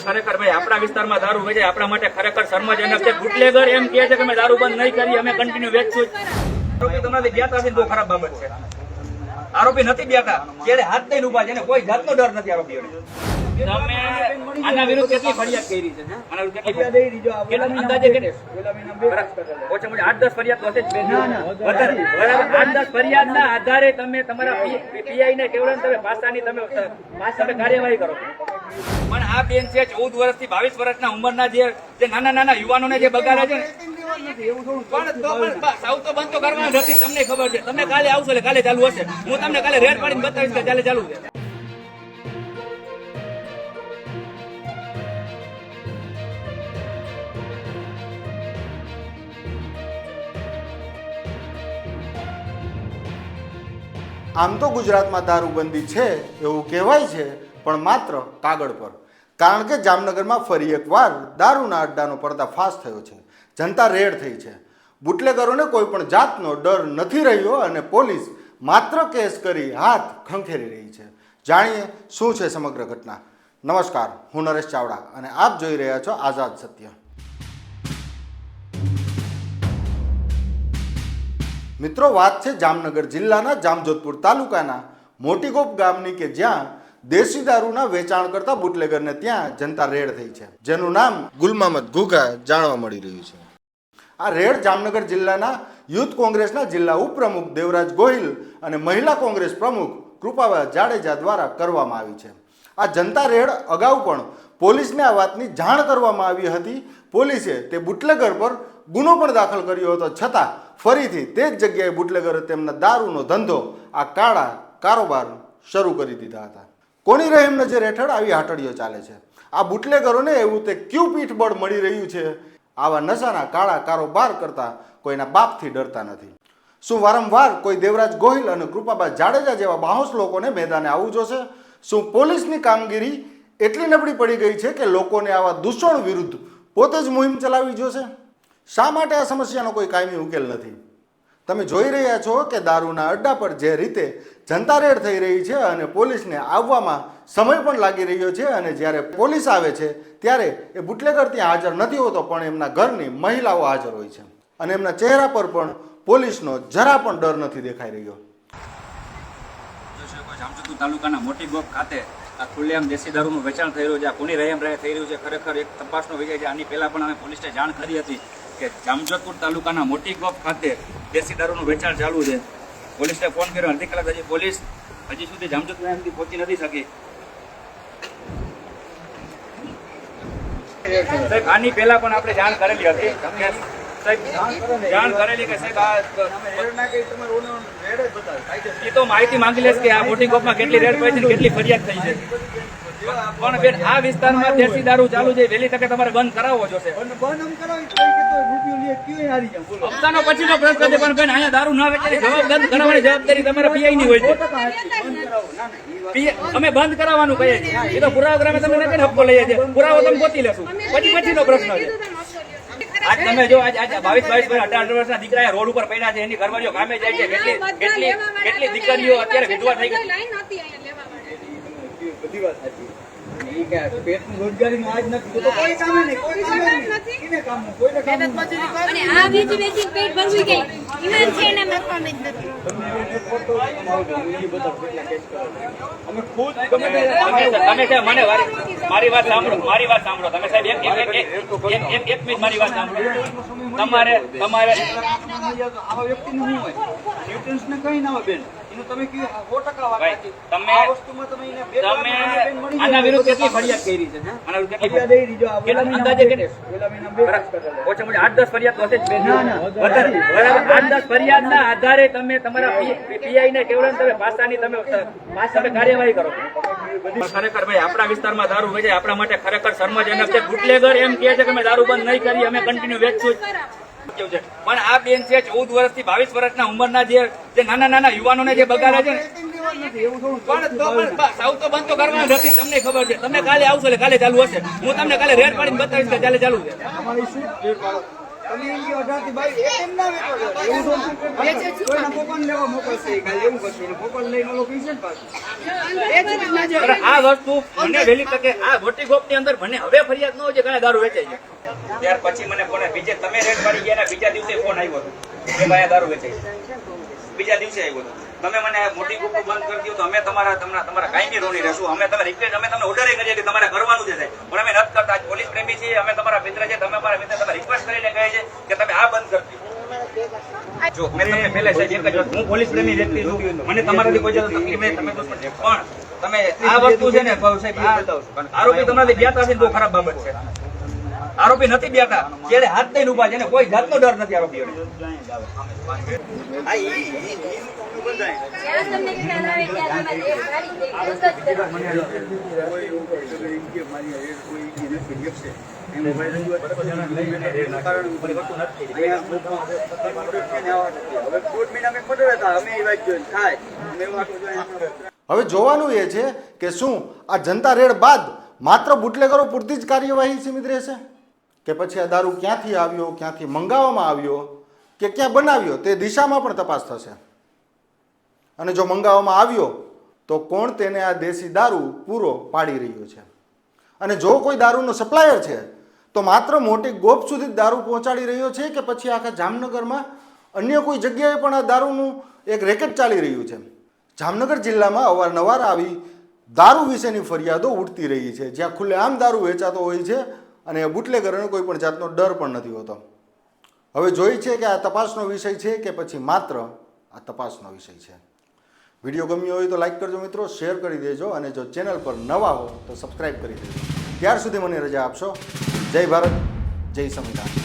ખરેખર ભાઈ આપણા વિસ્તારમાં દારૂ વેચાય આપણા માટે ખરેખર શર્મજનક છે। બુટલેગર એમ કહે છે કે અમે દારૂ બંધ નહીં કરી, અમે કન્ટિન્યુ વેચશું। આરોપી તમારાથી બેઠા છે, બહુ ખરાબ બાબત છે। આરોપી નથી બેઠા, જેને હાથ દઈને ઉભા છે, એને કોઈ જાતનો ડર નથી આરોપીઓને। તમે આના વિરુદ્ધ કેટલી ફરિયાદ કરી છે? આના વિરુદ્ધ કેટલી ફરિયાદ? અંદાજે કેટલી? ઓછામાં ઓછી 8-10 ફરિયાદ તો હશે જ બેન। વધારે 8-10 ફરિયાદના આધારે તમે તમારા પીઆઈ ને કેવળ તમે પાસાની તમે કાર્યવાહી કરો। પણ આ બેન છે 14 વર્ષથી 22 વર્ષના ઉંમરના જે નાના નાના યુવાનોને જે બગાડે છે ને, પણ સાવ તો બંધ તો કરવાનું નથી। તમને ખબર છે, તમે કાલે આવશો એટલે કાલે ચાલુ હશે। હું તમને કાલે રેડ પાડીને બતાવીશ કે કાલે ચાલુ છે। આમ તો ગુજરાતમાં દારૂબંધી છે એવું કહેવાય છે, પણ માત્ર કાગળ પર। કારણ કે જામનગરમાં ફરી એકવાર દારૂના અડ્ડાનો પર્દાફાશ થયો છે, જનતા રેડ થઈ છે। બુટલેગરોને કોઈ પણ જાતનો ડર નથી રહ્યો અને પોલીસ માત્ર કેસ કરી હાથ ખંખેરી રહી છે। જાણીએ શું છે સમગ્ર ઘટના। નમસ્કાર, હું નરેશ ચાવડા અને આપ જોઈ રહ્યા છો આઝાદ સત્ય। મિત્રો, વાત છે જામનગર જિલ્લાના જામજોધપુર તાલુકાના મોટીગોપ ગામની કે જ્યાં દેશી દારૂના વેચાણ કરતા બુટલેગરને ત્યાં જનતા રેડ થઈ છે, જેનું નામ ગુલમામદ ઘુઘા જાણવા મળી રહ્યું છે। આ રેડ જામનગર જિલ્લાના યુથ કોંગ્રેસના જિલ્લા ઉપપ્રમુખ દેવરાજ ગોહિલ અને મહિલા કોંગ્રેસ પ્રમુખ કૃપાબા જાડેજા દ્વારા કરવામાં આવી છે। આ જનતા રેડ અગાઉ પણ પોલીસને આ વાતની જાણ કરવામાં આવી હતી। પોલીસે તે બુટલેગર પર ગુનો પણ દાખલ કર્યો હતો, છતાં ફરીથી તે જ જગ્યાએ બુટલેગરે તેમના દારૂનો ધંધો, આ કાળા કારોબાર શરૂ કરી દીધા હતા। કોની રહેમ નજર હેઠળ આવી હાટડીઓ ચાલે છે? આ બુટલેગરોને એવું તે ક્યુ પીઠબળ મળી રહ્યું છે? આવા નશાના કાળા કારોબાર કરતા કોઈના બાપથી ડરતા નથી। શું વારંવાર કોઈ દેવરાજ ગોહિલ અને કૃપાબા જાડેજા જેવા બાહોશ લોકોને મેદાને આવવું જોશે? શું પોલીસની કામગીરી એટલી નબળી પડી ગઈ છે કે લોકોને આવા દૂષણ વિરુદ્ધ પોતે જ મુહિમ ચલાવવી જોશે? શા માટે આ સમસ્યાનો કોઈ કાયમી ઉકેલ નથી? તમે જોઈ રહ્યા છો કે દારૂના અડ્ડા પર જે રીતે જનતા રેડ થઈ રહી છે અને પોલીસને આવવામાં સમય પણ લાગી રહ્યો છે, અને જ્યારે પોલીસ આવે છે ત્યારે એ બુટલેગર ત્યાં હાજર નથી હોતો, પણ એમના ઘરની મહિલાઓ હાજર હોય છે અને એમના ચહેરા પર પણ પોલીસનો જરા પણ ડર નથી દેખાઈ રહ્યો। જામજોધપુર તાલુકાના મોટીગોપ ખાતે આ ખુલ્લેઆમ દેશી દારૂનું વેચાણ થઈ રહ્યું છે, આ કોની રહેમ રહે થઈ રહ્યું છે, ખરેખર એક તપાસનો વિષય છે। આની પહેલા પણ અમે પોલીસને જાણ કરી હતી કે જામજોધપુર તાલુકાના મોટીગોપ ખાતે દેશી દારૂનું વેચાણ ચાલુ છે। પોલીસને ફોન કર્યો, અડધી કલાક હજી પોલીસ હજી સુધી જામજોધપુર સુધી પહોંચી નથી શકી। સાહેબ, આની પહેલા પણ આપણે જાણ કરેલી હતી કે જાણ કરેલી કે સાહેબ એ તો માહિતી માંગી લેશ કે આ મોટીગોપમાં કેટલી રેડ પડી છે, કેટલી ફરિયાદ થઈ છે। પણ બેન, આ વિસ્તારમાં દેશી દારૂ ચાલુ છે, વહેલી તકે તમારે બંધ કરાવવો જોશે। હપ્તાનો પછીનો પ્રશ્ન છે, પણ બેન અહીંયા દારૂ ના વેચે બંધ કરાવવાની જવાબદારી તમારા પીઆઈ ની હોય છે। અમે બંધ કરાવવાનું કહીએ છીએ, એ તો પુરાવા ગ્રામે તમે નથી હપ્તો લઈએ છીએ, પુરાવો તમે ગોતી લેશું, પછીનો પ્રશ્ન છે। આજ તમે જો આજ 22 18 વર્ષના દીકરા રોડ ઉપર પડ્યા છે, એની ઘરવાળીઓ કામે જાય છે, કેટલી દીકરીઓ અત્યારે વિધવા થઈ ગઈ। મારી વાત સાંભળો, તમે સાહેબ એક મિનિટ મારી વાત સાંભળો। તમારે આવા વ્યક્તિને શું હોય, ન્યુટ્રન્સને કઈ ના હોય બેન, તમે આના વિરુદ્ધ કેટલી ફરિયાદ કરી છે? આના વિરુદ્ધ કેટલી અંદાજે કેટલી? ઓછામાં ઓછી 8-10 ફરિયાદ તો હશે જ બેન। વધારે 8-10 ફરિયાદના આધારે તમે તમારા પીઆઈ ને કેવળ તમે પાસાની તમે કાર્યવાહી કરો। ખરેખર ભાઈ આપણા વિસ્તારમાં દારૂ વેચાય આપણા માટે ખરેખર શર્મજનક છે। બુટલેગર એમ કહે છે કે અમે દારૂ બંધ નહીં કરી, અમે કન્ટિન્યુ વેચશું। પણ આ બેન છે 14 વર્ષથી 22 વર્ષના ઉંમરના જે નાના નાના યુવાનોને જે બગાડે છે ને, પણ સાવ તો બંધ તો કરવાનું નથી। તમને ખબર છે, તમે કાલે આવશો એટલે કાલે ચાલુ હશે। હું તમને કાલે રેડ પાડીને બતાવીશ કે કાલે ચાલુ છે। તમે એમ કે 18 થી 22 એ કેમ ના વેચો છો? એવું તો કોઈના પોપન લેવા મોકલશે કાલે એવું કરશે ને પોપન લઈને ઓલો પીશે ને પાછું. પણ આ વસ્તુ મને વહેલી તકે આ મોટી ગોપની અંદર મને હવે ફરિયાદ ન હોય કે કયા દારૂ વેચાય છે. ત્યાર પછી મને ફોન બીજે તમે રેડ પાડી ગયા ને બીજા દિવસે ફોન આવ્યો હતો કે ભાઈ આ દારૂ વેચાય છે. બીજા દિવસે આવ્યો હતો. તમે મને મોટી ગોપ બંધ કરી દો તો અમે તમારા કાયમી રોની રહેશું. અમે તમે રિક્વેસ્ટ અમે તમને ઓર્ડર કરીએ કે તમારે કરવાનું છે સાહેબ, પણ અમે નથી કરતા. પોલીસ પ્રેમી છીએ, અમે તમારા મિત્ર છે, તમે અમારા મિત્ર, તમે રિક્વેસ્ટ કરીને કહે છે કે તમે આ બંધ કરી દો. જો મેં તમને પહેલા સાહેબ એક જ વાત, હું પોલીસ પ્રેમી વ્યક્તિ છું, મને તમારાથી કોઈ જાતની તકલીફ નહીં, તમે દુશ્મન છે, પણ તમે આ વસ્તુ છે ને સાહેબ આ આરોપી તમારાથી બેઠા છે ને બહુ ખરાબ બાબત છે. આરોપી નથી બેઠા, ચેડે હાથ દઈને ઉભા છે ને કોઈ જાતનો ડર નથી આરોપીઓને. હા ઈ બંધાય. ત્યાં તમને ખ્યાલ આવે ત્યાં તમે એક ગાડી દે વિરોધ જ કરો. કોઈ એવું કે મારી રેડ કોઈ ઈ નથી દેખશે. એમ ભાઈ રજૂઆત કારણ પરિવર્તન નથી. હવે કોર્ટ મહિના મેં ખોટો હતા અમે એ વાત જોઈને થાય અમે એવું આટલું જોઈએ. હવે જોવાનું એ છે કે શું આ જનતા રેડ બાદ માત્ર બુટલેગરો પૂરતી જ કાર્યવાહી સીમિત રહેશે કે પછી આ દારૂ ક્યાંથી આવ્યો, ક્યાંથી મંગાવવામાં આવ્યો કે ક્યાં બનાવ્યો તે દિશામાં પણ તપાસ થશે. અને જો મંગાવવામાં આવ્યો તો કોણ તેને આ દેશી દારૂ પૂરો પાડી રહ્યો છે. અને જો કોઈ દારૂનો સપ્લાયર છે તો માત્ર મોટી ગોપ સુધી જ દારૂ પહોંચાડી રહ્યો છે કે પછી આખા જામનગરમાં અન્ય કોઈ જગ્યાએ પણ આ દારૂનું એક રેકેટ ચાલી રહ્યું છે. જામનગર જિલ્લામાં અવારનવાર આવી દારૂ વિશેની ફરિયાદો ઉઠતી રહી છે, જ્યાં ખુલ્લેઆમ દારૂ વેચાતો હોય છે અને બુટલેગરોને કોઈ પણ જાતનો ડર પણ નથી હોતો. હવે જોઈ છે કે આ તપાસનો વિષય છે કે પછી માત્ર આ તપાસનો વિષય છે. વિડીયો ગમ્યો હોય તો લાઈક કરજો મિત્રો, શેર કરી દેજો અને જો ચેનલ પર નવા હો તો સબસ્ક્રાઈબ કરી દેજો. ત્યાર સુધી મને રજા આપશો. જય ભારત, જય સંવિધાન.